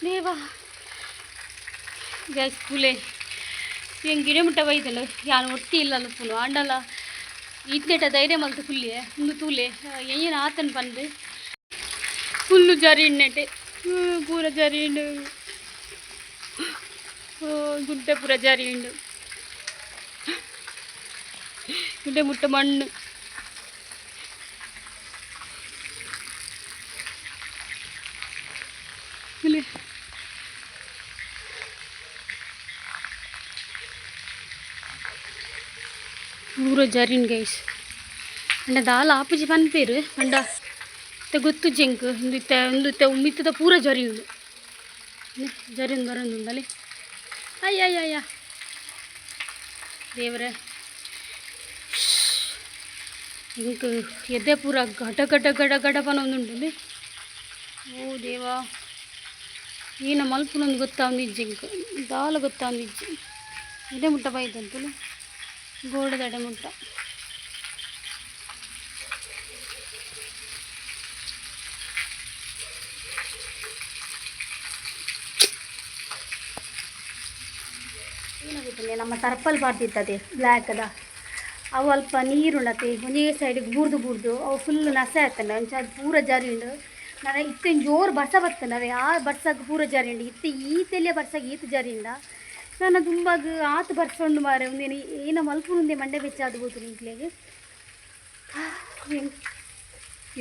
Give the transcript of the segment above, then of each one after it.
ದೇವಾ ಗ್ಯಾಸ್ ಪುಲೆ ಹೆಂಗೆ ಗಿಡ ಮುಟ್ಟ ಬೈದಲ್ಲ ಯಾರು ಒಟ್ಟಿ ಇಲ್ಲ ಪುಲು ಆಂಡಲ ಇತ್ತೆಟ ಧೈರ್ಯ ಮಲ್ತು ಫುಲ್ಲಿ ಒಂದು ತೂಲೆ ಏನು ಆತನ ಬಂದು ಫುಲ್ಲು ಜರಿ ನೆಟ್ಟೆ ಪೂರ ಜರಿ ಉಂಡು ಗುಡ್ಡೆ ಪೂರ ಜರಿ ಉಂಡು ಗುಡ್ಡೆ ಮುಟ್ಟ ಮಣ್ಣು ಇಲ್ಲಿ ಪೂರ ಜರಿನ್ ಗೈಸ್ ಅಂಡ ದಾಲ ಆಪುಜಿ ಪನ್ಪೇರು ಅಂಡ ಗೊತ್ತು ಜಂಕ್ ಒಂದು ಮಿತ್ತದ ಪೂರ ಜರಿ ಉಂಡು ಜರಿ ಒಂದು ಬರೋದು ಉಂಡಲ್ಲಿ ಅಯ್ಯ ದೇವರೇ ಇಂಕ ಎದೆ ಪೂರ ಗಡ ಪನ ಒಂದುಂಡು ಓ ದೇವಾ ಈನ ಮಲ್ಪುನೊಂದು ಗೊತ್ತಾಂದಿಜ್ಜಿ ಇಂಕ ದಾಲ ಗೊತ್ತಾಂದಿಜ್ಜಿ ಎಡೆ ಮುಟ್ಟ ಬೈದಂತಲು ಗೋಡದ ಎಡೆ ಮುಟ್ಟ ಏನಾಗುತ್ತಿಲ್ಲ ನಮ್ಮ ಟರ್ಪಲ್ ಬಾರ್ದಿರ್ತದೆ ಬ್ಲ್ಯಾಕದ ಅವು ಅಲ್ಪ ನೀರುಂಡತೆ ಒಂದೇ ಸೈಡಿಗೆ ಬುರ್ದು ಅವು ಫುಲ್ ನಸೆ ಆಗ್ತಾನೆ ಅಂಚ ಅದು ಪೂರ ಜಾರಿ ಉಂಡು ನಾನು ಇತ್ತೇನು ಜೋರು ಬರ್ಸ ಬರ್ತಾನವೆ ಆ ಬರ್ಸಾಗ ಪೂರ ಜಾರಿ ಉಂಡು ಇತ್ತು ಈತೆಲ್ಲೇ ಬರ್ಸಾಗ ಈತ ಜಾರಿ ಉಂಡ ನಾನು ತುಂಬಾಗ ಆತು ಬರ್ಸೊಂಡು ಮಾರೆ ಒಂದೇನು ಏನೋ ಮಲ್ಪುಂದೆ ಮಂಡೆ ಬೆಚ್ಚ ಅದು ಹೋತು ನಿಂಕ್ಲೆಗೆ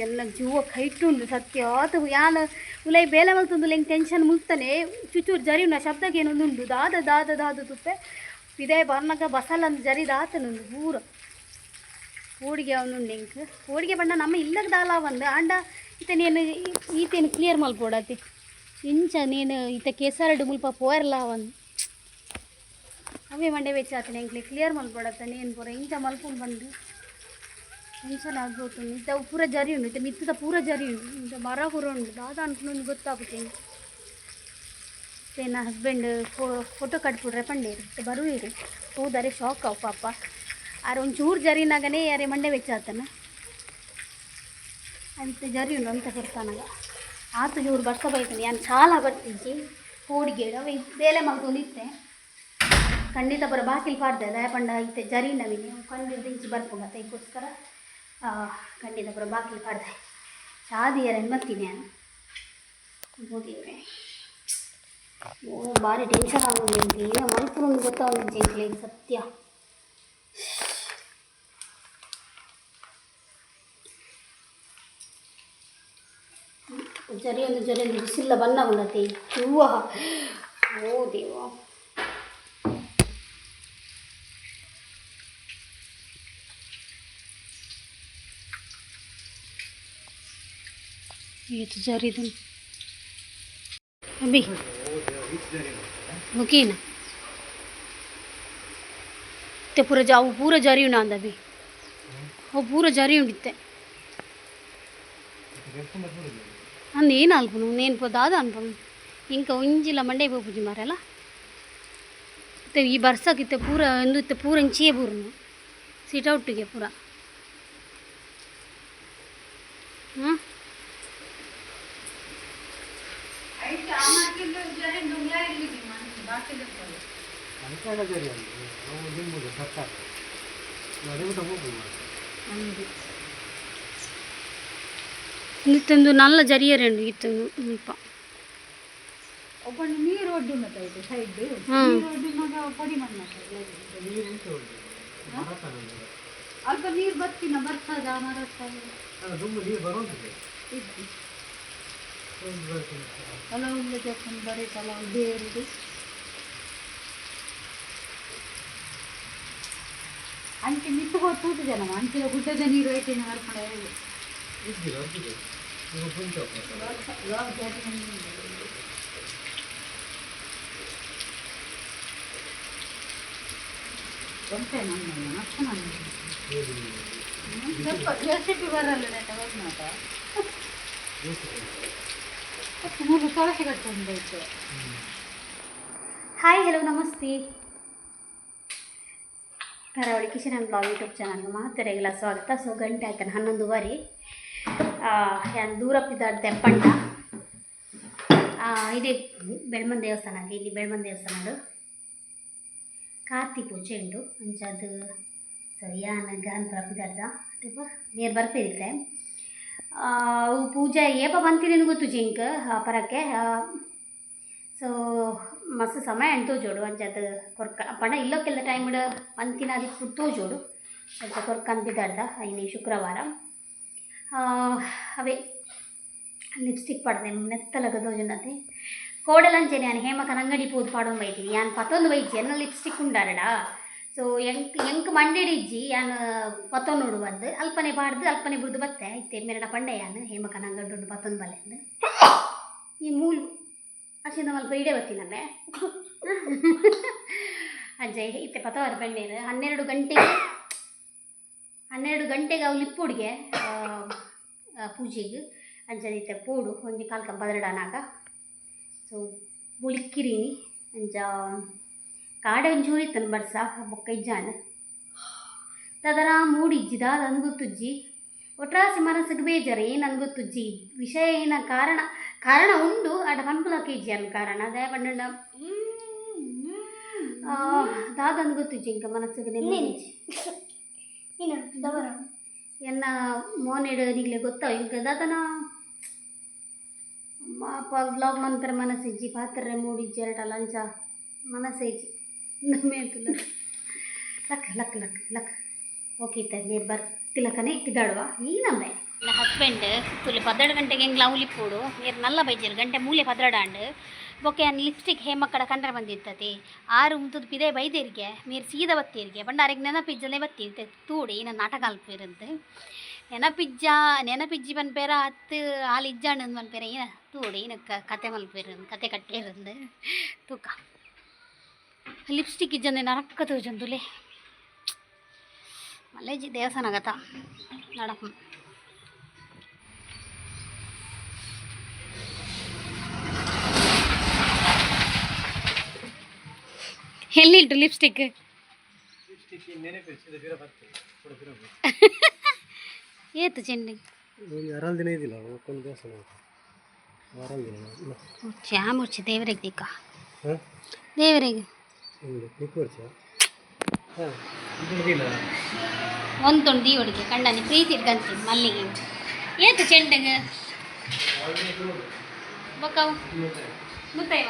ಎಲ್ಲ ಜೀವ ಕೈಟುಂಡು ಸತ್ಯ ಆತು ಯಾನು ಉಲೈ ಬೇಲೆ ಮಲ್ತೊಂದು ಹೆಂಗೆ ಟೆನ್ಷನ್ ಮುಲ್ತಾನೆ ಚುಚೂರು ಜರಿ ಉಂಡು ಶಬ್ದಕ್ಕೆ ಏನೊಂದುಂಡು ದಾದ ತುಪ್ಪೆ ಇದೇ ಬರ್ನಾಗ ಬಸಲಂದು ಜರಿ ದಾತನುಂಡು ಪೂರ ಓಡಿಗೆ ಅವನುಂಡು ಹೆಂಗೆ ಓಡಿಗೆ ಬಣ್ಣ ನಮ್ಮ ಇಲ್ಲದ ದಾಲ ಒಂದು ಆಂಡ ಈತ ನೀನು ಈತೇನು ಕ್ಲಿಯರ್ ಮಲ್ಪೋಡತಿ ಇಂಚ ನೀನು ಈತ ಕೆಸರಡು ಮುಲ್ಪ ಪೋಯರ್ಲ ಒಂದು ಅವೇ ಮಂಡೆ ವೆಚ್ಚ ಆತನೆ ಹೆಂಗ್ಲಿ ಕ್ಲಿಯರ್ ಮಲ್ಪೋಡತ್ತ ನೀನು ಪೂರ ಇಂಚ ಮಲ್ಕೊಂಡು ಬಂದು ಟೆನ್ಷನ್ ಆಗ್ಬೋದು ಇಂಥ ಪೂರ ಜರಿ ಉಂಡು ಇಂಥ ಮಿತ್ತದ ಪೂರ ಜರಿ ಉಂಡು ಇಂಥ ಮರ ಪೂರ ಉಂಡು ದಾದ ಅನ್ಕೊಂಡು ಗೊತ್ತಾಗುತ್ತೆ ನನ್ನ ಹಸ್ಬೆಂಡ್ ಫೋಟೋ ಕಟ್ಬಿಡ್ರೆ ಪಂಡೆ ಇರುತ್ತೆ ಬರುವಿರಿ ಹೋದರೆ ಶಾಕ್ ಅವು ಪಾಪ ಆರು ಒಂಚೂರು ಜರಿನಾಗನೇ ಯಾರೇ ಮಂಡೆ ವೆಚ್ಚ ಆತನ ಅಂತ ಜರಿ ಉಂಡು ಅಂತ ಬರ್ತಾನಾಗ ಆತು ಇವ್ರು ಬರ್ಸ ಬೈತಾನೆ ನಾನು ಚಾಲ ಬರ್ತಿದ್ದಿ ಹೋಡಿಗೆ ಅವ ಬೇಲೆ ಮಲ್ಕೊಂಡಿದ್ದೆ ಖಂಡಿತ ಬರೋ ಬಾಕಿಲು ಪಾಡ್ದೆ ದಯಪಂಡ ಐತೆ ಜರಿ ನವಿನಿ ಖಂಡಿತ ಇಂಚಿ ಬರ್ಪುಗತ್ತ ಇದಕ್ಕೋಸ್ಕರ ಖಂಡಿತ ಬರೋ ಬಾಕಿಲು ಪಾಡ್ದೆ ಚಾದಿಯರ ಮತ್ತೀನಿ ನಾನು ಹೋಗಿವ್ರೆ ಓ ಭಾರಿ ಟೆನ್ಷನ್ ಆಗೋದು ಅಂತ ಏನೋ ಮಲ್ಪುನೊಂದು ಗೊತ್ತಾಗೋದು ಜಂಕ್ಲೆ ಸತ್ಯ ಜರಿ ಒಂದು ಬಿಸಿಲ್ಲ ಬಣ್ಣ ಉಂಡತಿ ಹೂವ ಓ ದೇವ itu jari itu abi mungkin te pura jari unanda abi oh pura jari unditte andu ಏನು ಅಲ್ಪನು ನೇನು ಪದಾದ ಅನ್ಪನು ಇಂಕ ಒಂಜಿಲ್ಲ ಮಂಡೆ ಪೋಪುಜಿ ಮಾರಲ್ಲ ಮತ್ತೆ ಈ ಬರ್ಸಕ್ಕಿತ್ತೆ ಪೂರ ಒಂದು ಇತ್ತೆ ಪೂರ ಇಂಚಿಯೇ ಬೂರ್ನು ಸಿಟ್ ಔಟಿಗೆ ಪೂರ ಹಾಂ ಇತ್ತೊಂದು ನಲ್ಲ ಜರಿಯರಂಡು ಇತ್ತೊಂದು ಸ್ವಲ್ಪ ಒಬ್ಬನು ನೀರು ಒಡ್ಡುನತ ಇದು ಸೈಡ್ ನೀರು ಒಡ್ಡುನಾಗ ಪೊಡಿ ಮಣ್ಣು ಅಲ್ಪ ನೀರು ಬರ್ತಿನ ಬರ್ತದ ಕೆಲವು ತಕೊಂಡು ಬರೀ ಕೆಲವು ಬೇರುದು ಅಂಚೆ ನಿಂತು ಹೋಗ್ತೂತು ಜನ ಅಂಚಿನ ಗುಡ್ಡದ ನೀರು ಐತೇನೆ ಬರ್ಪಡ కొంటే నన్ను నచ్చనన్ను ಸ್ವಲ್ಪ ರೆಸಿಪಿ ಬರಲ್ಲ ಟೊಮೆಟೊ ಮೂರು ತುಳಸಿ ಕಟ್ಕೊಂಡು ಹಾಯ್ ಹಲೋ ನಮಸ್ತೆ ಕರಾವಳಿ ಕಿಚನ್ ಆ್ಯಂಡ್ ಬ್ಲಾಗ್ ಯೂಟ್ಯೂಬ್ ಚಾನಲ್ಗೆ ಮಾತ್ರ ಸ್ವಾಗತ. ಸೊ ಗಂಟೆ ಆಯ್ತಾನೆ 11:30. ದೂರಪ್ಪಿದ್ದಾಡ ತೆಪ್ಪಂಡ ಇದೆ ಬೆಳ್ಮನ್ ದೇವಸ್ಥಾನ ಇಲ್ಲಿ ಬೆಳ್ಮನ್ ದೇವಸ್ಥಾನಡು ಕಾರ್ತಿ ಪೂಜೆ ಉಂಡು ಅಂಚದು ಸೊ ಯಾನ ಗಾನ್ಪುರಪ್ಪಿದ್ದಾಡ್ದ ಅದೇ ನೇರ್ ಬರ್ಪಿರುತ್ತೆ ಪೂಜೆ ಏಪ ಬಂತೀನಿ ಗೊತ್ತು ಜಿಂಕ್ ಪರಕ್ಕೆ ಸೊ ಮಸ್ತ್ ಸಮಯ ಅಂಟು ಜೋಡು ಅಂಚದು ಕೊರ್ಕ ಪಂಡ ಇಲ್ಲೋಕ್ಕೆಲ್ಲ ಟೈಮ್ ಅಂತಿನ ಅದಕ್ಕೆ ಪುಟ್ಟು ಜೋಡು ಅಂಚ ಕೊರ್ಕ ಅಂತಿದ್ದಾಡ್ದ ಐನಿ ಶುಕ್ರವಾರ ಅವೇ ಲಿಪ್ಸ್ಟಿಕ್ ಪಡ್ದೆ ನೆತ್ತಲಗದು ಜನತೆ ಕೋಡಲಂಚೆ ನಾನು ಹೇಮಕನ ಅಂಗಡಿ ಪೋದು ಪಾಡೋದು ಬೈತೀನಿ ಯಾನ್ ಪತ್ತೊಂದು ಬೈಜಿ ಎನ್ನ ಲಿಪ್ಸ್ಟಿಕ್ ಉಂಡಾರಡ ಸೊ ಎಂಕ್ ಮಂಡೇಡಿಜ್ಜಿ ಯಾನ್ ಪತ್ತೊಂದು ನೋಡು ಬಂದು ಅಲ್ಪನೆ ಪಾಡ್ದು ಅಲ್ಪನೆ ಬುಡ್ದು ಬತ್ತೆ ಇತ್ತೆ ಮೇರಡ ಪಂಡೆ ಯಾನು ಹೇಮಕನ ಅಂಗಡಿ ಉಂಡು ಪತ್ತೊಂದು ಬಲ್ಲೆ ಅಂದು ಈ ಮೂಲು ಅಷ್ಟಿಂದ ಮಲ್ಪ ಇಡೇ ಬರ್ತೀನಲ್ಲೇ ಅಜ್ಜಯ್ ಇತ್ತೆ ಪತ್ತವಾರ ಪೆಣ್ಣೇರು 12 ಗಂಟೆಗೆ ಅವು ಲಿಪ್ಪುಡಿಗೆ ಪೂಜೆಗೆ ಅಂಚದಿತ್ತೆ ಪೋಡು ಒಂಜಿ ಕಾಲ್ಕ ಬದರಡಾನಾಗ ಸೊ ಬುಳಿಕ್ಕಿrini ಅಂಚ ಕಾಡ ಒಂಚೂರು ಇತ್ತನು ಬರ್ಸ ಬೊಕ್ಕ ಇಜ್ಜಾನ ತದರ ಮೂಡಿಜ್ಜಿ ದಾದ ಅನ್ಗುತ್ತುಜ್ಜಿ ಒಟ್ರಾಸಿ ಮನಸ್ಸಿಗೆ ಬೇಜಾರು ಏನು ಅನ್ಗುತ್ತುಜ್ಜಿ ವಿಷಯ ಏನ ಕಾರಣ ಉಂಡು ಆಡ ಪನ್ಪುಲಕ್ಕೆ ಇಜ್ಜಿ ಅನ್ ಕಾರಣ ಅದೇ ಪಂಡ ದಾದ ಅನ್ಗುತ್ತುಜ್ಜಿ ಇಂಕ ಮನಸ್ಸಿಗೆ ನೆಮ್ಮದಿ ಎನ್ನ ಮೋನೆಡು ನಿಗ್ಲೆ ಗೊತ್ತಾವ ಇಂಕ ದಾದನ ವ್ಲಾಗ್ ಮನ್ಪರ ಮನಸ್ಸಿಜ್ಜಿ ಪಾತ್ರೆ ಮೂಡಿಜ್ಜಿ ಎರಡಲ್ಲ ಅಂಚ ಮನಸ್ಸೇಜಿ ನಮ್ಮೇಂತಲ್ಲ ಲಕ್ ಲಕ್ ಲಕ್ ಲಕ್ ಓಕೆ ಇತ್ತ ನೀರು ಬರ್ತಿಲಕನೆ ಇಟ್ಟಿದ್ದಾಡುವ ಈ ನಮ್ಮೆ ನನ್ನ ಹಸ್ಬೆಂಡ್ ತುಲಿ 12 ಗಂಟೆಗೆ ಹೆಂಗೆ ಲವ್ಲಿಪ್ಪೋಡು ನೀರು ನಲ್ಲ ಬೈಜರು ಗಂಟೆ ಮೂಲೆ ಪದ್ರಡಾಂಡು ಬೊಕ್ಕೆ ನಾನು ಲಿಪ್ಸ್ಟಿಕ್ ಹೇಮಕ್ಕಡ ಕಂಡ್ರೆ ಬಂದಿರ್ತತಿ 6 ಮುಂತದ್ದು ಪಿದೆ ಬೈದೇರಿಗೆ ನೀರು ಸೀದ ಬತ್ತೀರಿಗೆ ಬಂಡಾರಿಗೆ ನೆನಪಿಜ್ಜಲೇ ಬತ್ತಿ ತೂಡಿ ನಾನು ನಾಟಕ ಅಲ್ಪಿರಂದು ನೆನಪಿಜ್ಜಿ ಪನ್ಪೇರ ಹತ್ತು ಹಾಲು ಇಜ್ಜಾಂಡು ಪನ್ಪೇರ ಏನ ತೂಡಿ ಕತೆ ಮಲ್ಪೇರಂದು ಕತೆ ಕಟ್ಟೇರಂದು ತೂಕ ಲಿಪ್ಸ್ಟಿಕ್ ಇಜ್ಜಂದೆ ನರಕ್ಕ ತೋಜಂದುಲೆ ಮಲ್ಲೇಜಿ ದೇವಸ್ಥಾನ ಆಗತ್ತ ನಡಪ್ಪ ಎಲ್ಲಿಟ್ಟು ಲಿಪ್ಸ್ಟಿಕ್ ಏತು ಚೆಂಡಿ ದಿನ ಇದಿಲ್ಲ ಚಾಮುರ್ಚಿ ದೇವರಿಗೆ ದಿಕ್ಕ ದೇವರಿಗೆ ಒಂದುಂಡು ದೀವಡಿಗೆ ಕಂಡನಿ ಪ್ರೀತಿ ಇಟ್ಕಂತೀನಿ ಮಲ್ಲಿಗೆ ಏತು ಚೆಂಡಿಗೆ ಬೊಕ್ಕವು ಮುತ್ತೈವ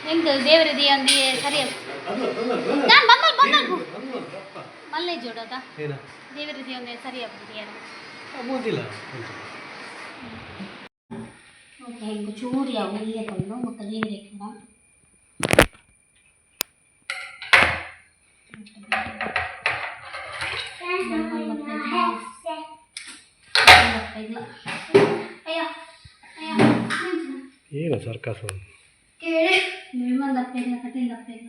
ಹೆಂಗೆ ದೇವರ ಅಂದಿ ಸರಿ ನಾನು ಬಂದಲ್ ಮಲ್ಲೆ ಜೋಡೋದ ದೇವರ ಒಂದೇ ಸರಿ ಆಗ್ಬಿಟ್ಟಿಯಾರ ಓಕೆ ಹೆಂಗೆ ಚೂರು ಯಾವ ನೀರೇ ಬಂದು ಮತ್ತು ದೇವರೇ ಕೂಡ ಏನು ಸರ್ಕಸ್ ನಿರ್ಮಲ್ ದಪ್ಪೆಲ್ಲ ಕಠಿಣ ದಪ್ಪೆಲ್ಲ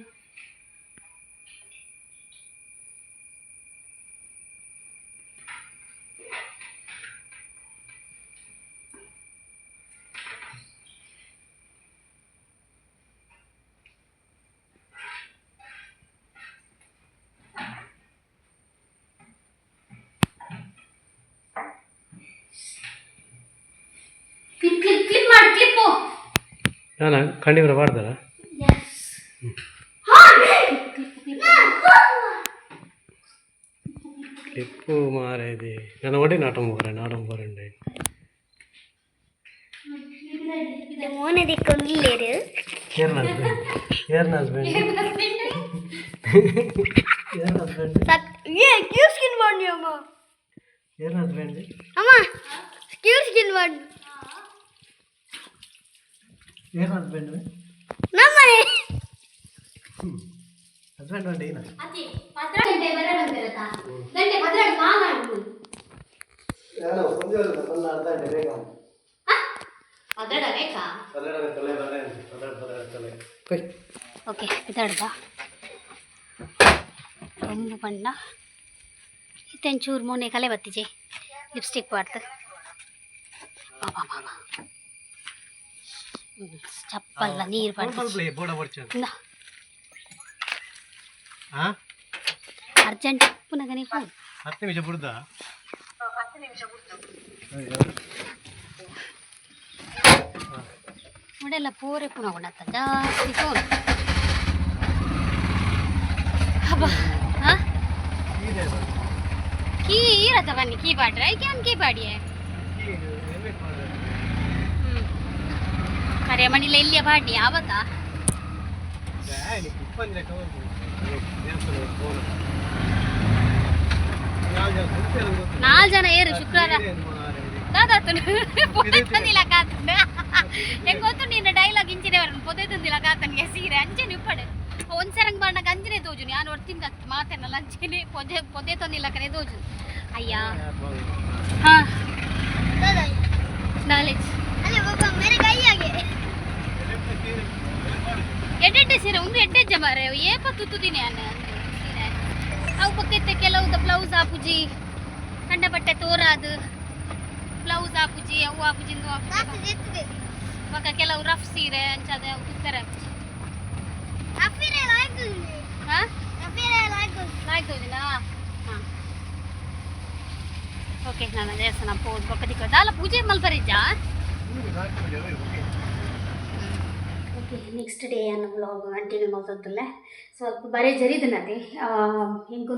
ಕ್ಲಿಪ್ ಮಾಡಿ ಕ್ಲಿಪ್ಪು ನಾನು ಖಂಡಿತ ಮಾಡ್ತಾರ ಕ್ಲಿಪ್ಪು ಮಾರೇದಿ ನನ್ನ ಒಡಿ ನಾಟಂ പോരണ്ടേ മോനെ ദിക്കൊന്നില്ലേര് ഏർന ഹസ്ബൻഡ് ക്യൂർ സ്കിൻ വാണ്ടി അമ്മ ഏർന ഹസ്ബൻഡ് അമ്മ ക്യൂർ സ്കിൻ വാണ്ടി ಏರ್ನ ಹಸ್ಬೆಂಡ್ ನಮ್ಮನೆ ಹಸ್ಬೆಂಡ್ ಒಂದು ಏನ ಅತಿ 10 ಗಂಟೆ ಬರಬಂದಿರತಾ ಗಂಟೆ 12 ಕಾಲ ಆಯ್ತು ಯಾರೋ ಸಂಜೆ ಬಂದ ಅರ್ಧ ಗಂಟೆ ಬೇಕಾ ಅದಡ ಬೇಕಾ ಅದಡ ತಲೆ ಬರೇ ಅದಡ ತಲೆ ಕೈ ಓಕೆ ಇದಡ್ದ ಒಂದು ಬಣ್ಣ ಇತ್ತೆಂಚೂರು ಮೊನ್ನೆ ಕಲೆ ಬತ್ತಿಜೆ ಲಿಪ್ಸ್ಟಿಕ್ ಪಾಡ್ತು ಬಾಬಾ ಬಾಬಾ ಚಪ್ಪಲ್ಲ ನೀರು ಪಡ್ದು ಅರ್ಜೆಂಟ್ ಪುನಃ ನೀವು 10 ನಿಮಿಷ ಬಿಡ್ದ ನೋಡೆಲ್ಲ ಪೂರೆ ಪುನಗೊಂಡತ್ತ ಜಾಸ್ತಿ ಫೋನ್ ಹಬ್ಬ ಹಾಂ ಕೀ ಇರತ್ತ ಬನ್ನಿ ಕೀ ಬಾಡ್ರೆ ಕ್ಯಾನ್ ಕೀ ಬಾಡಿಯೇ ಅರೆ ಮನಿಲ್ಲ ಇಲ್ಲಿಯ ಬಾಡಿ ಯಾವತ್ತಾ ನಾಲ್ಕು ಜನ ಏರು ಶುಕ್ರವಾರ ಪೊದೆ ತಂದಿಲ್ಲ ಕಾತಂಡ ಹೆಂಗೆ ಗೊತ್ತು ನಿನ್ನ ಡೈಲಾಗ್ ಇಂಚಿನೇ ಬರೋಣ ಪೊದೆ ತಂದಿಲ್ಲ ಕಾತನ್ಗೆ ಸೀರೆ ಅಂಚೆನೆ ಉಪ್ಪಡೆ ಒಂದ್ಸರಂಗ್ ಬಾಣಗ ಅಂಜನೆ ತೋಜು ನಾನು ಹೊರ್ತಿಂದ ಮಾತೇನಲ್ಲ ಅಂಚೆನೆ ಪೊದೆ ತಂದಿಲ್ಲ ಕನೆ ತೋಜು ಅಯ್ಯ ಹಾಂ ನಾಲೆಜ್ ಎಡ್ಡೆಡ್ಡೆ ಸೀರೆ ಒಂದು ಎಡ್ಡೆಜ್ಜ ಮಾರೆ ಏಪ ತುತ್ತುತ್ತೀನಿ ನಾನು ಸೀರೆ ಅವು ಪಕ್ಕತ್ತೆ ಕೆಲವು ಬ್ಲೌಸ್ ಆಪುಜಿ ಕಂಡ ಬಟ್ಟೆ ತೋರಾದು ಬ್ಲೌಸ್ ಆಪುಜಿ ಅವು ಆಪುಜಿಂದು ಪಕ್ಕ ಕೆಲವು ರಫ್ ಸೀರೆ ಅಂಚದ ಉತ್ತರ ಓಕೆ ನಾನು ದೇವಸ್ಥಾನ ಪೋದು ಪಕ್ಕದಿಕ್ಕ ದಾಲ ಪೂಜೆ ಮಲ್ಪರಿಜ್ಜ ಓಕೆ ನೆಕ್ಸ್ಟ್ ಡೇ ಅನ್ನೋ ವ್ಲಾಗ್ ಕಂಟಿನ್ಯೂ ಮಾಡ್ತದಲ್ಲ ಸ್ವಲ್ಪ ಬರೇ ಜರಿದನದೆ ಹೆಂಗೂ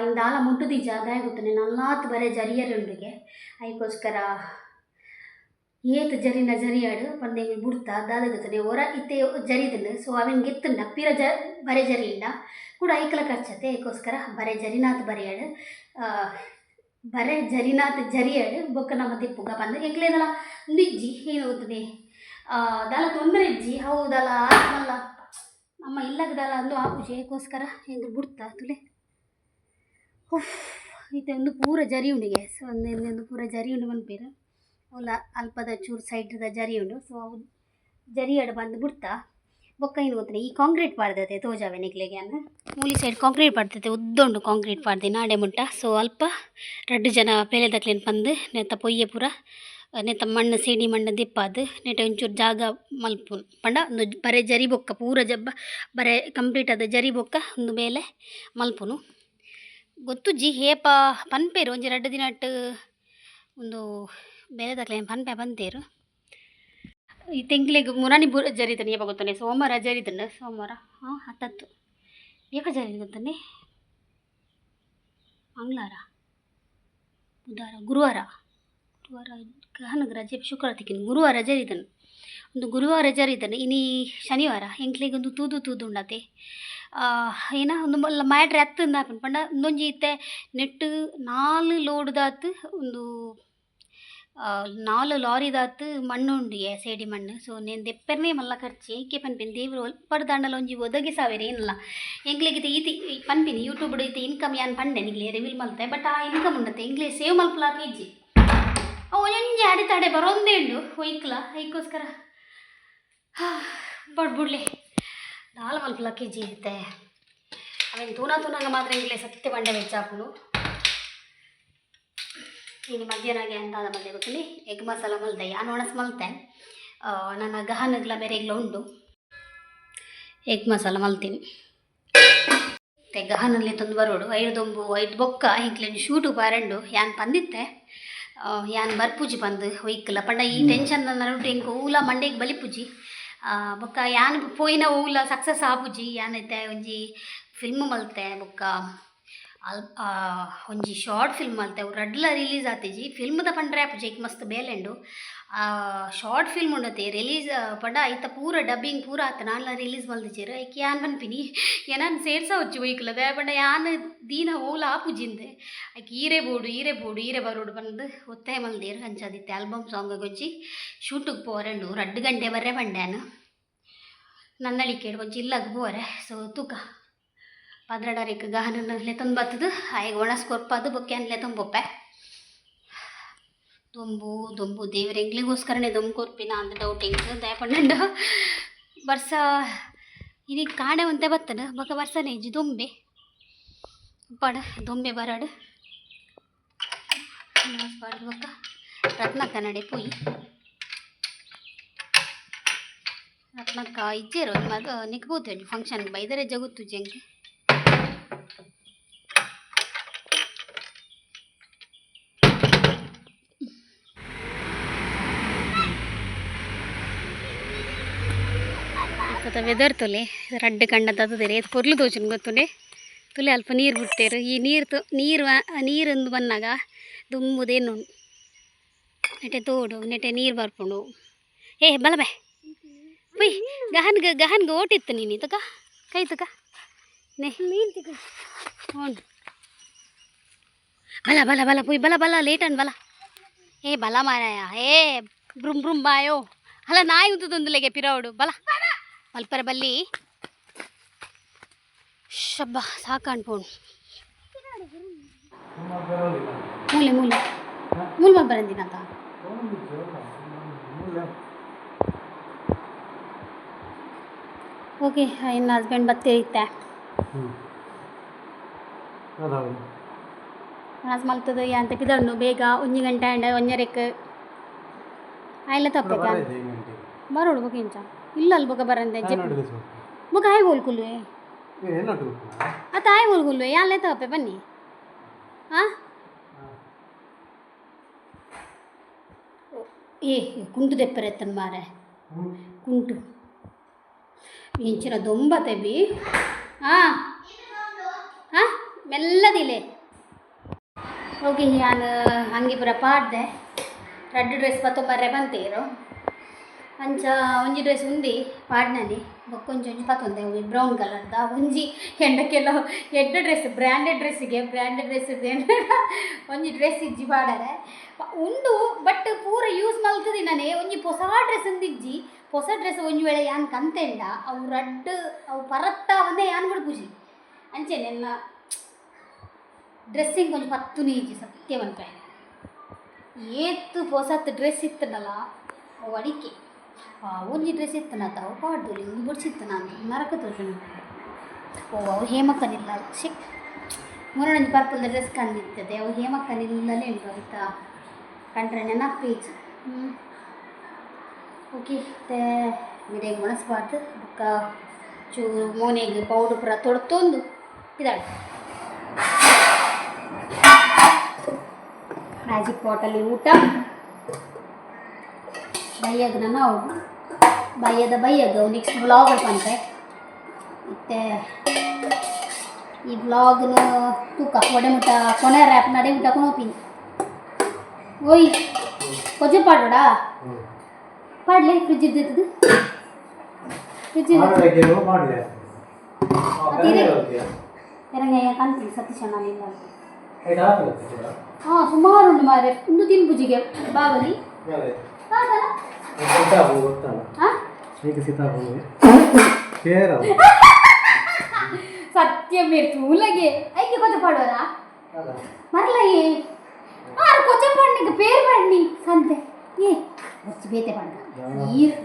ಇಂದಾಲ ಮುಟ್ಟುದಿಜ್ಜ ಅದೇ ಗೊತ್ತನೆ ನಲ್ಲಾತ್ ಬರೇ ಜರಿಯರುಂಡಿಗೆ ಅದಕ್ಕೋಸ್ಕರ ಏತ್ ಜರಿನ ಜರಿಯಾಡು ಪಂದೆ ಬುಡ್ತ ದಾದ ಗೊತ್ತನೆ ಹೊರ ಇತ್ತೆ ಜರಿದನು ಸೊ ಅವನ್ ಗೆತ್ತುಂಡ ಪಿರ ಬರೇ ಜರಿಯಿಂದ ಕೂಡ ಐಕಲ ಖರ್ಚತೆ ಅದಕ್ಕೋಸ್ಕರ ಬರೇ ಜರಿನಾಥ್ ಬರೆಯಾಡು ಬರೇ ಜರಿನಾಥ್ ಜರಿಯಾಡು ಬೊಕ್ಕ ನಮ್ಮ ದಿಪ್ಪುಗ ಬಂದು ಎಂಕ್ಲೇದಲ್ಲ ನಿಜ್ಜಿ ಏನು ಗೊತ್ತದೆ ದಾಲ ತೊಂದರೆ ಇಜ್ಜಿ ಹೌದಲ್ಲ ಆತ್ಮಲ್ಲ ನಮ್ಮ ಇಲ್ಲಗದಲ್ಲ ಅಂದು ಆಪುಜಿ ಅದಕ್ಕೋಸ್ಕರ ಹೆಂಗೆ ಬಿಡ್ತಾ ತುಲೆ ಉಫ್ ಇದು ಒಂದು ಪೂರ ಜರಿ ಉಂಡಿಗೆ ಸೊ ಒಂದು ಪೂರ ಜರಿ ಉಂಡು ಬಂದ್ಪೇರು ಅವಲ್ಲ ಅಲ್ಪದ ಚೂರು ಸೈಡ್ದ ಜರಿ ಉಂಡು ಸೊ ಅವು ಜರಿ ಅಡು ಬಂದು ಬಿಡ್ತಾ ಬೊಕ್ಕ ಏನು ಗೊತ್ತಿಲ್ಲ ಈ ಕಾಂಕ್ರೀಟ್ ಪಾಡ್ದತೆ ತೋಜಾವೆ ನಿಕ್ಲೆಗೆ ಅನ್ನ ಮೂಲಿ ಸೈಡ್ ಕಾಂಕ್ರೀಟ್ ಪಾಡ್ತೈತೆ ಉದ್ದೊಂಡು ಕಾಂಕ್ರೀಟ್ ಪಾಡ್ದೆ ನಾಡೆ ಮುಟ್ಟ ಸೊ ಅಲ್ಪ 2 ಜನ ಪೇಲೆದಕ್ಲೇನು ಬಂದು ನೆತ್ತ ಪೊಯ್ಯೆ ಪೂರ ನೆತ್ತ ಮಣ್ಣು ಸೇಡಿ ಮಣ್ಣು ದಿಪ್ಪಾದು ನೆಟ್ಟ ಒಂಚೂರು ಜಾಗ ಮಲ್ಪುನು ಪಂಡ ಒಂದು ಬರೇ ಜರಿ ಬೊಕ್ಕ ಪೂರ ಜಬ್ಬ ಬರೇ ಕಂಪ್ಲೀಟ್ ಆದ ಜರಿ ಬೊಕ್ಕ ಒಂದು ಮೇಲೆ ಮಲ್ಪುನು ಗೊತ್ತುಜ್ಜಿ ಹೇಪ ಪನ್ಪೇರು ಒಂಜಿ 2 ದಿನಟ್ಟು ಒಂದು ಬೇರೆದಕ್ಲೆ ಪನ್ಪೆ ಬಂತೇರು ಈ ತೆಂಗ್ಲಿಗೆ ಮುರಾನಿ ಜರಿತಾನೆ ಏಪ ಗೊತ್ತಾನೆ ಸೋಮವಾರ ಜರಿತಾನೆ ಸೋಮವಾರ ಹಾಂ 10 ಏಪ ಜರಿ ಗೊತ್ತಾನೆ ಮಂಗಳವಾರ ಬುಧವಾರ ಗುರುವಾರ ಗಹನಗ ರಜೆ ಶುಕ್ರವಾರ ತಿಕ್ಕಿನ ಗುರುವಾರ ಜರಿತಾನೆ ಒಂದು ಗುರುವಾರ ಜರಿತಾನೆ ಇನ್ನು ಶನಿವಾರ ಎಂಕ್ಲಿಗೆ ಒಂದು ತೂದು ಉಂಡತೆ ಏನ ಒಂದು ಮ್ಯಾಟ್ರಿ ಹತ್ತಂದ ಹಾಪನ್ ಪಂಡ ಒಂದೊಂಜಿ ಇತ್ತೆ ನೆಟ್ಟು 4 ಲೋಡ್ದಾತು ಒಂದು 4 ಲಾರಿದಾತು ಮಣ್ಣು ಉಂಡಿಗೆ ಸೇಡಿ ಮಣ್ಣು ಸೊ ನೇನು ದೆಪ್ಪರ್ನೇ ಮಲ್ಲ ಖರ್ಚು ಏಕೆ ಪನ್ಪಿನ ದೇವರು ಪಡ್ದಾಂಡಲ್ಲ ಒಂಜಿ ಒದಗಿ ಸಾವಿರ ಏನಲ್ಲ ಎಂಗ್ಲಿಗೆ ಈತಿ ಪನ್ಪಿನಿ ಯೂಟ್ಯೂಬ್ ಇತ್ತೆ ಇನ್ಕಮ್ ಯಾನ್ ಪಂಡೆ ನಿಗ್ಲೆ ರಿವೀಲ್ ಮಲ್ತೆ ಬಟ್ ಆ ಇನ್ಕಮ್ ಉಂಡತ್ತೆ ಎಂಗ್ಲೇ ಸೇವ್ ಮಲ್ಪಲಾಕ ಇಜ್ಜಿ ಒಂಜಿ ಅಡೆತಾಡೆ ಬರೋಂದೇ ಉಂಡು ಒಯ್ಕಲ ಅದಕ್ಕೋಸ್ಕರ ಬಡ್ಬುಡ್ಲೆ ದಾಲ್ ಮಲ್ಪಲಾಕ ಇಜ್ಜಿ ಇರುತ್ತೆ ಅವೇನು ತೂನಾಗ ಮಾತ್ರ ಎಂಗ್ಲೇ ಸತ್ಯ ಬಂಡೆ ವೆಚ್ಚಾಪುನು ಇನ್ನು ಮಧ್ಯಾಹ್ನಗೆ ಅಂತಾದ ಮಧ್ಯೆ ಗೊತ್ತಿಲ್ಲ ಎಗ್ ಮಸಾಲ ಮಲ್ತೆ ಯಾನು ಒಣಸ್ ಮಲ್ತೆ ನನ್ನ ಗಹನಗ್ಲ ಬೇರೆಗ್ಲ ಉಂಡು ಎಗ್ ಮಸಾಲ ಮಲ್ತೀನಿ ಮತ್ತೆ ಗಹನಲ್ಲಿ ತಂದು ಬರೋಡು 5 ಬೊಕ್ಕ ಇಂಕ್ಲೇನು ಶೂಟು ಬಾರಂಡು ಯಾನ್ ಪಂದಿತ್ತೆ ಯಾನ್ ಬರ್ಪುಜಿ ಬಂದು ಒಯ್ಕಲ್ಲ ಪಂಡ ಈ ಟೆನ್ಷನ್ ನಡುಟು ಹೆಂಗೆ ಊಲ ಮಂಡೆಗೆ ಬಲಿಪುಜಿ ಬೊಕ್ಕ ಯಾನ್ ಪೋಯಿನ ಊಲ ಸಕ್ಸಸ್ ಆಪುಜಿ ಯಾನೈತೆ ಒಂಜಿ ಫಿಲ್ಮ್ ಮಲ್ತೆ ಬೊಕ್ಕ ಒಂಜಿ ಶಾರ್ಟ್ ಫಿಲ್ಮ್ ಮಲ್ತೆ ಅವು ರಡ್ಲ ರಿಲೀಸ್ ಆತಿಜಿ ಫಿಲ್ಮ್ದ ಪಂಡ್ರೆ ಆಪುಜಿ ಮಸ್ತ್ ಬೇಲೆಂಡು ಶಾರ್ಟ್ ಫಿಲ್ಮ್ ಉಂಡತೆ ರಿಲೀಸ್ ಪಂಡ ಐತ ಪೂರ ಡಬ್ಬಿಂಗ್ ಪೂರ ಆತ ನಾನ್ಲ ರಿಲೀಸ್ ಮಲ್ದಿಜೀರ ಐಕೆ ಯಾನ್ ಬನ್ಪಿನಿ ಏನಾನ್ ಸೇರ್ಸ ಹೊಚ್ಚಿ ಒಯ್ಕಲ್ಲ ಬೇ ಪಂಡ ಯಾನ್ ದೀನ ಓಲ ಆಪುಜಿಂದೆ ಐಕೆ ಈರೆ ಬರೋಡು ಬಂದು ಒತ್ತಾಯ ಮಲ್ದೇರು ಹಂಚದಿತ್ತೆ ಆಲ್ಬಮ್ ಸಾಂಗ್ ಗೊಜ್ಜಿ ಶೂಟಿಗೆ ಪೋರಂಡು 2 ಗಂಟೆ ಬರ್ರೆ ಬಂಡ್ಯಾನು ನನ್ನಳಿಕೆ ಒಂಜಿ ಇಲ್ಲಾಗ ಪೋರೆ ಸೊ ತೂಕ 12 ಗಹನಲೆ ತಂದು ಬತ್ತದು ಆಯ್ಗೆ ಒಣಸ್ಕೊರ್ಪದು ಬೊಕ್ಕೆನ್ಲೆ ತುಂಬೊಪ್ಪೆ ದೊಂಬು ದೇವ್ರ ಎಂಗ್ಲಿಗೋಸ್ಕರನೇ ದೊಂಬು ಕೊರ್ಪಿನ ಅಂತ ಡೌಟಿಂಗ್ ದಯಪಂಡು ವರ್ಷ ಇದೀಗ ಕಾಣೆ ಒಂತೆ ಬತ್ತದ ಬೊಕ್ಕ ವರ್ಷನೇ ಇಜ್ಜಿ ದೊಂಬೆ ಪಡ ದೊಂಬೆ ಬರಡು ಬೊಕ್ಕ ರತ್ನಕ್ಕ ನಡೆ ಪುಯಿ ರತ್ನಕ್ಕ ಇಜ್ಜೇರು ಅದು ನಿಕ್ಬೋದು ಫಂಕ್ಷನ್ಗೆ ಬೈದರೆ ಜಗುತ್ತು ಜಂಗೆ ಗೊತ್ತಾ ವೆದರ್ ತೊಲೆ ರಡ್ಡು ಕಂಡದದೇ ಅದು ಪೊರ್ಲು ತೋಚುನು ಗೊತ್ತುಂಡೆ ತುಲೆ ಅಲ್ಪ ನೀರು ಬಿಟ್ಟೇರು ಈ ನೀರೊಂದು ಬಂದಾಗ ದುಂಬುದೇನು ನೆಟೆ ತೋಡು ನೆಟೆ ನೀರು ಬರ್ಕೊಂಡು ಏ ಬಲಬೆ ಬೈ ಗಹನ್ಗೆ ಓಟಿತ್ತು ನೀನು ತಕ ಕೈ ತಕ ನೇ ಹ್ಞೂ ಬಲ ಬಲ ಬಲ ಪುಯ್ ಬಲ ಬಲ ಲೇಟ್ ಅನ್ ಬಲ ಏ ಬಲ ಮಾರಾಯ ಏ ಬ್ರುಮ್ ಬ್ರುಮ್ ಬಾಯೋ ಅಲ್ಲ ನಾಯಿ ಉಂತದೊಂದುಲೆಗೆ ಪಿರವಡು ಬಲ ಮಲ್ಪರ ಬಲ್ಲಿ ಶಬ್ಬ ಸಾಕಾಣ್ಪೋಣು ಮೂಲೆ ಮೂಲೆ ಮೂಲೆ ಮಾಡಿ ಬರಂದಿನಂತ ಓಕೆ ಇನ್ನು ಹಸ್ಬೆಂಡ್ ಬತ್ತೇರಿತ್ತೆ ಕ್ಲಾಸ್ ಮಲ್ತದ ಅಂತ ಪಿದಣ್ಣು ಬೇಗ 1 ಗಂಟೆ ಅಂಡ ಒಂಜರೆಕ್ ಆಯ್ಲ ತಪ್ಪಕ ಬರೋಡು ಬೊಕ ಇಂಚ ಇಲ್ಲ ಅಲ್ಲಿ ಬೊಕ ಬರಂದೆ ಬೊಕ ಹಾಯ್ ಬೋಲ್ಕುಲ್ವೆ ಅತ್ತ ಹಾಯ್ ಬೋಲ್ಕುಲ್ವೆ ಯಾನ್ಲೆ ತಪ್ಪೆ ಬನ್ನಿ ಹಾಂ ಏ ಕುಂಟು ತೆಪ್ಪರೆತ್ತನ್ ಮಾರೆ ಕುಂಟು ಇಂಚಿನ ದೊಂಬತೆ ಬಿ ಹಾಂ ಹಾಂ ಮೆಲ್ಲದಿಲೆ ಓಕೆ ನಾನು ಹಂಗೆ ಪೂರ ಪಾಡ್ದೆ ರಡ್ಡು ಡ್ರೆಸ್ ಪತ್ತೊಂಬರ್ರೆ ಬಂತೇರು ಅಂಚ ಒಂಜಿ ಡ್ರೆಸ್ ಉಂದಿ ಪಾಡ್ನನಿ ಬೊಕ್ಕೊಂಜಿ ಒಂಜಿ ಪತ್ತೊಂದೆ ಬ್ರೌನ್ ಕಲರ್ದ ಒಂಜಿ ಎಂಡಕ್ಕೆಲ್ಲ ಎಡ್ಡ ಡ್ರೆಸ್ ಬ್ರ್ಯಾಂಡೆಡ್ ಡ್ರೆಸ್ಸಿಗೆ ಒಂಜಿ ಡ್ರೆಸ್ ಇಜ್ಜಿ ಪಾಡರೆ ಉಂಡು ಬಟ್ ಪೂರ ಯೂಸ್ ಮಲ್ತದಿ ನಾನೇ ಒಂಜಿ ಹೊಸ ಡ್ರೆಸ್ ಉಂದಿಜ್ಜಿ ಹೊಸ ಡ್ರೆಸ್ ಒಂಜಿ ವೇಳೆ ಯಾನ್ ಕಂತೆಂಡ ಅವು ರಡ್ಡು ಅವು ಪರತ್ತ ಒಂದೇ ಯಾನ್ ಕೂಡ ಖುಷಿ ಅಂಚೆ ನನ್ನ ಡ್ರೆಸ್ಸಿಂಗ್ ಕೊಂಚ ಪತ್ತು ನೀಜಿ ಸತ್ಯವನ್ಪೆ ಏತ್ತು ಹೊಸತ್ತು ಡ್ರೆಸ್ ಇತ್ತನಲ್ಲ ಅವು ಅಡಿಕೆ ಒಂಜಿ ಡ್ರೆಸ್ ಇತ್ತನತ್ತ ಅವು ಪಾಡ್ದು ಹಿಂಗೆ ಬಿಡ್ಸಿತ್ತು ನಾನು ನರಕ ತೋರಿಸ ಅವು ಹೇಮಕ್ಕನಿಲ್ಲ ಸಿಕ್ ಮೂರೊಂದು ಪರ್ಪಲ್ದ ಡ್ರೆಸ್ ಕಂಡಿರ್ತದೆ ಅವು ಹೇಮಕ್ಕನಿಲ್ಲಲೇ ಉಂಟು ಆಯಿತಾ ಕಂಡ್ರೆ ನೆನಪೇಜ್ ಓಕೆ ಮತ್ತೆ ಮಿಡಿಯಾಗಿ ಮುಣಸ್ಬಾರ್ದು ಬೊಕ್ಕ ಚೂರು ಮೋನೆಗೆ ಪೌಡ್ರ್ ಪೂರ ತೊಡ್ತೊಂದು ಇದಾಡು ಮ್ಯಾಜಿಕ್ ಪಾಟಲ್ಲಿ ಊಟ ಬೈಯಗನ ನಾವು ಬೈಯಗ ನೆಕ್ಸ್ಟ್ ವ್ಲಾಗ್ ಬಂತೆ ಮತ್ತು ಈ ವ್ಲಾಗ್ನು ತೂಕ ಒಡೆ ಮುಟ್ಟ ಕೊನೆ ರ್ಯಾಪ್ ನಡೆ ಊಟ ಕೊನೋಪಿನಿ ಓಯ್ ಕೊಜ್ಜೆ ಪಾಡೋಡಾ ಪಾಡ್ಲೆ ಫ್ರಿಜ್ ಇರ್ದಿತ್ತು ಫ್ರಿಜ್ ಎರಂಗ ಕಾಣ್ತೀನಿ ಸತೀಶ್ ಅಣ್ಣ ಹಾಂ ಸುಮಾರು ಉಂಟು ಮಾರೆ ಒಂದು ತಿನ್ಬುಜಿಗೆ ಬಾವಲಿ ಸತ್ಯ ಮೇರ್ ತೂಲಗೆ ಐಕೆ ಕೊಚ್ಚ ಪಾಡೋರಾ ಮರಲೇ ಕೊಚ್ಚ ಪಾಡ್ನಿಗೆ ಪೇರ್ ಪಾಡ್ನಿ ಸಂತೆ ಏ ಒಚ್ಚಿ ಬೇತೆ ಪಾಡ ನೀರು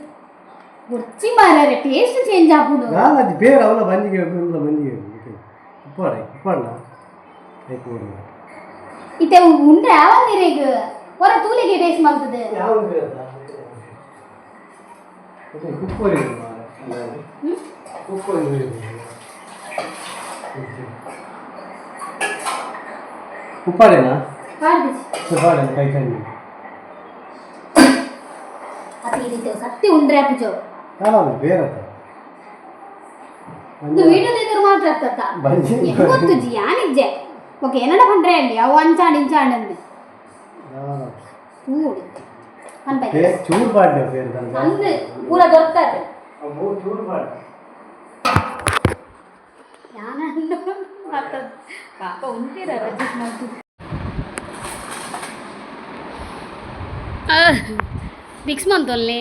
ಒಚ್ಚಿ ಮಾರರೆ ಟೇಸ್ಟ್ ಚೇಂಜ್ ಆಗ್ಬೋದು ಬೇರೆ ಅವಳ ಬಂದಿಗೆ ಬಂದಿಗೆ ಉಪ್ಪಾಡ ಇತ್ತೆ ಉಂಡ್ರೆ ಯಾವಾಗ ನೀರಿಗೆ ಹೊರ ತೂಲಿಗೆ ಟೇಸ್ಟ್ ಮಾಡ್ತದೆ ಉಪ್ಪಾಡೇನಾ ಕೈ ಅತಿ ರೀತಿ ಸತ್ಯ ಉಂಡ್ರೆ ಪೂಜೋ ಬೇರೆ ಒಂದು ವಿಡಿಯೋ ತೆಗೆದು ಮಾತಾಡ್ತಾ ಗೊತ್ತು ಜಿ ಯಾನಿಜ್ಜೆ ಓಕೆ ಏನಡ ಪಂಡ್ರೆ ಅಲ್ಲಿ ಅವು ಅಂಚಾಂಡ್ ಇಂಚಾಂಡ್ ಅಂದೆ ಚೂಡು ಚೂರು ಪಾಡ್ಯ ಬೇರೆ ಅಂದು ಪೂರ ದೊರ್ತಾರೆ ಯಾನಂದು ಪಾಪ ಉಂಟಿರ ರಜತ್ ಮಾಡ್ತಿದ್ರು ಮಿಕ್ಸ್ ಮಂತಲ್ಲಿ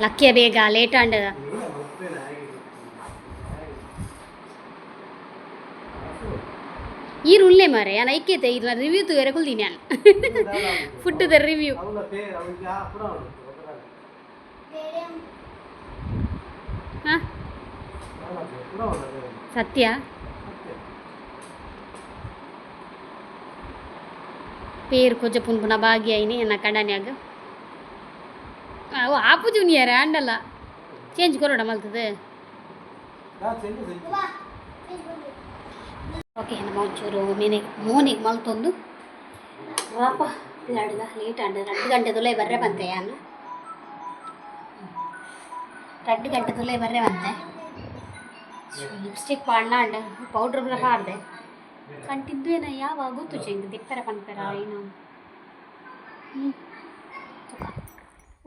ಲಕ್ಕಿಯ ಬೇಗ ಲೇಟ್ ಆಂಡ ಈರುಳ್ಳೆ ಮಾರೆ ನಾನು ಐಕ್ಯತೆ ಇಲ್ಲ ರಿವ್ಯೂ ತೋರಕೊಳ್ತೀನಿ ನಾನು ಫುಡ್ದ ರಿವ್ಯೂ ಹಾಂ ಸತ್ಯ పేరు కొంచెం పునుపున బాగా అయినాయి నా కండాన్యాಗ ಅವು ಆಪು ಜೂನಿಯರ್ ಅಂಡಲ್ಲ ಚೇಂಜ್ ಕೊರೋಡ ಮಲ್ತದೆ ಓಕೆ ನಮ್ಮ ಒಂಚೂರು ಮೋನಿಗೆ ಮಲ್ತೊಂದು ಪಾಪ ಇದಾಡಿದ ಲೇಟ್ ಆಂಡ್ 2 ಗಂಟೆ ತುಲೆ ಬರ್ರೆ ಬಂತೆ ನಾನು 2 ಗಂಟೆ ತುಲೆ ಬರ್ರೆ ಬಂತೆ ಲಿಪ್ಸ್ಟಿಕ್ ಪಾಡ್ನ ಅಂಡ್ ಪೌಡ್ರ್ ಕೂಡ ಪಾಡ್ದೆ ಕಂಟಿದ್ದು ಏನ ಯಾವಾಗ ಗೊತ್ತು ಚೆಂದ ದಿಪ್ಪರ ಪನ್ಪೆರ ಏನು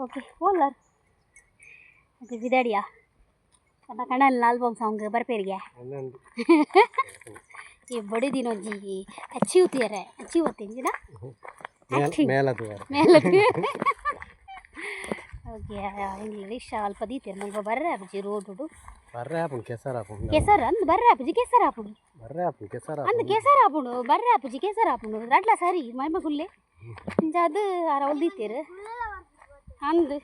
ಓಕೆ ಓಲರ್ ಓಕೆ ವಿದಾಡಿಯಾ ಅದ ಕಣ್ಣಲ್ಲಿ ಆಲ್ಬಮ್ ಸಾಂಗ್ ಬರ್ಪೇರಿಗೆ ಈ ಬಡಿ ದಿನೊಂಜಿ ಅಚ್ಚಿ ಉತ್ತೀಯರೆ ಅಚ್ಚಿ ಓದ್ತೀನಿ ಮೇಲದು ಓಕೆ ಇಂಗ್ಲೀಷ್ ಅಲ್ಪ ದೀತೀರಿ ನಂಗೆ ಬರ್ರೆ ಅಪ್ಪಜಿ ರೋಡು ಬರ್ರೆ ಆಪುಂಡು ಕೆಸರು ಆಪುಂಡು ಕೆಸರು ಅಂದ್ ಬರ್ರೆ ಅಪ್ಪಜಿ ಕೆಸರು ಆಪುಡು ಬರ್ರೆ ಆಪುಂಡು ಕೆಸರು ಅಂದ್ ಕೆಸರು ಆಪುಂಡು ಬರ್ರೆ ಅಪ್ಪಜಿ ಕೆಸರು ಆಪುಂಡು ರಡ್ಲ ಸರಿ ಮೈಮ ಕುಲ್ಲೆ ಅದು ಅರ ಹೊಲ್ದೀತೀರು ಅಂದು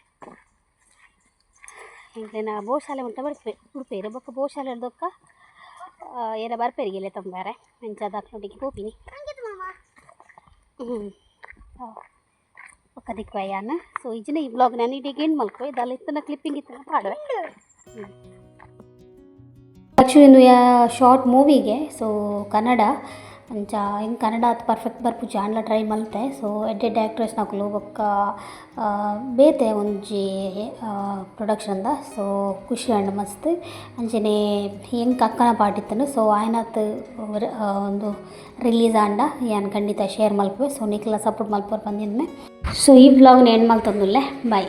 ಇಂಕೇನ ಬೋಶಾಲೆ ಉಂಟ ಬರ್ಪೆ ಉಡುಪೇರು ಬೊಕ್ಕ ಬೋಶಾಲೆ ಹಿಡ್ದೊಕ್ಕ ಏನ ಬರ್ಪೇರಿಗೆಲ್ಲ ತಂಬಾರೆ ಮೆಂಚದ ಹಾಕ್ನೊಟ್ಟಿಗೆ ಹೋಪಿನಿ ಒಕ್ಕ ದಿಕ್ವಯ್ಯಾನ ಸೊ ಈಜಿನ ಈ ಬ್ಲಾಗ್ ನಾನು ಇಡೀಗೆ ಏನು ಮಲ್ಕೊ ಇದಲ್ಲ ಇತ್ತನ ಕ್ಲಿಪ್ಪಿಂಗ್ ಇತ್ತನ ಪಾಡುವೆ ಆ್ಯಕ್ಚುಲಿ ಶಾರ್ಟ್ ಮೂವಿಗೆ ಸೊ ಕನ್ನಡ ಅಂಚ ಹಿಂಗೆ ಕನ್ನಡ ಅದು ಪರ್ಫೆಕ್ಟ್ ಬರ್ಪುಜಿ ಆಂಡ್ಲ ಟ್ರೈ ಮಲ್ತೆ ಸೊ ಎಡ್ಡೆಡ್ ಆ್ಯಕ್ಟ್ರೆಸ್ ನಕಲು ಬೊಕ್ಕ ಬೇತೆ ಒಂಜಿ ಪ್ರೊಡಕ್ಷನ್ದ ಸೊ ಖುಷಿ ಅಂಡ್ ಮಸ್ತ್ ಅಂಚನೆ ಹೆಂಗೆ ಅಕ್ಕನ ಪಾಟಿತ್ತನು ಸೊ ಆಯ್ನತ್ ಒಂದು ರಿಲೀಸ್ ಆಂಡ ಏನು ಖಂಡಿತ ಶೇರ್ ಮಲ್ಪುವೆ ಸೊ ನಿಕ್ಲ ಸಪೋರ್ಟ್ ಮಲ್ಪೋರು ಬಂದಿದ್ದೆ ಸೊ ಈ ಬ್ಲಾಗ್ನ ಏನು ಮಲ್ತಂದುಲ್ಲೆ ಬಾಯ್.